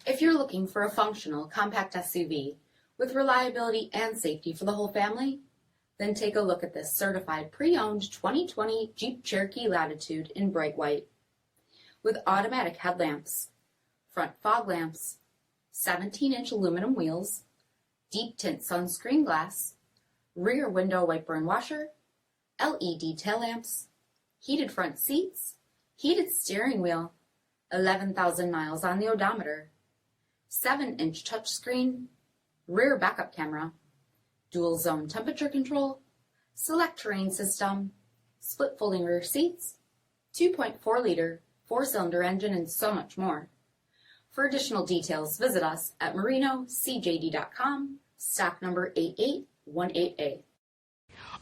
If you're looking for a functional compact SUV with reliability and safety for the whole family, then take a look at this certified pre-owned 2020 Jeep Cherokee Latitude in bright white. With automatic headlamps, front fog lamps, 17-inch aluminum wheels, deep tint sunscreen glass, rear window wiper and washer, LED tail lamps, heated front seats, heated steering wheel, 11,000 miles on the odometer, 7-inch touchscreen, rear backup camera, dual zone temperature control, SELEC-TERRAIN system, split folding rear seats, 2.4-liter 4-cylinder engine, and so much more. For additional details, visit us at marinocjd.com, stock number 8818A.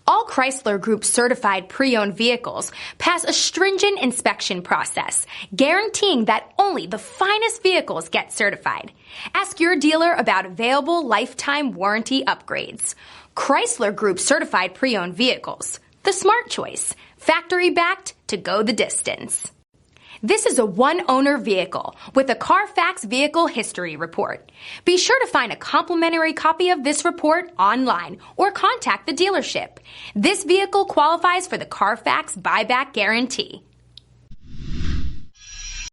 All Chrysler Group certified pre-owned vehicles pass a stringent inspection process, guaranteeing that only the finest vehicles get certified. Ask your dealer about available lifetime warranty upgrades. Chrysler Group certified pre-owned vehicles, the smart choice, factory backed to go the distance. This is a one-owner vehicle with a CARFAX vehicle history report. Be sure to find a complimentary copy of this report online or contact the dealership. This vehicle qualifies for the CARFAX buyback guarantee.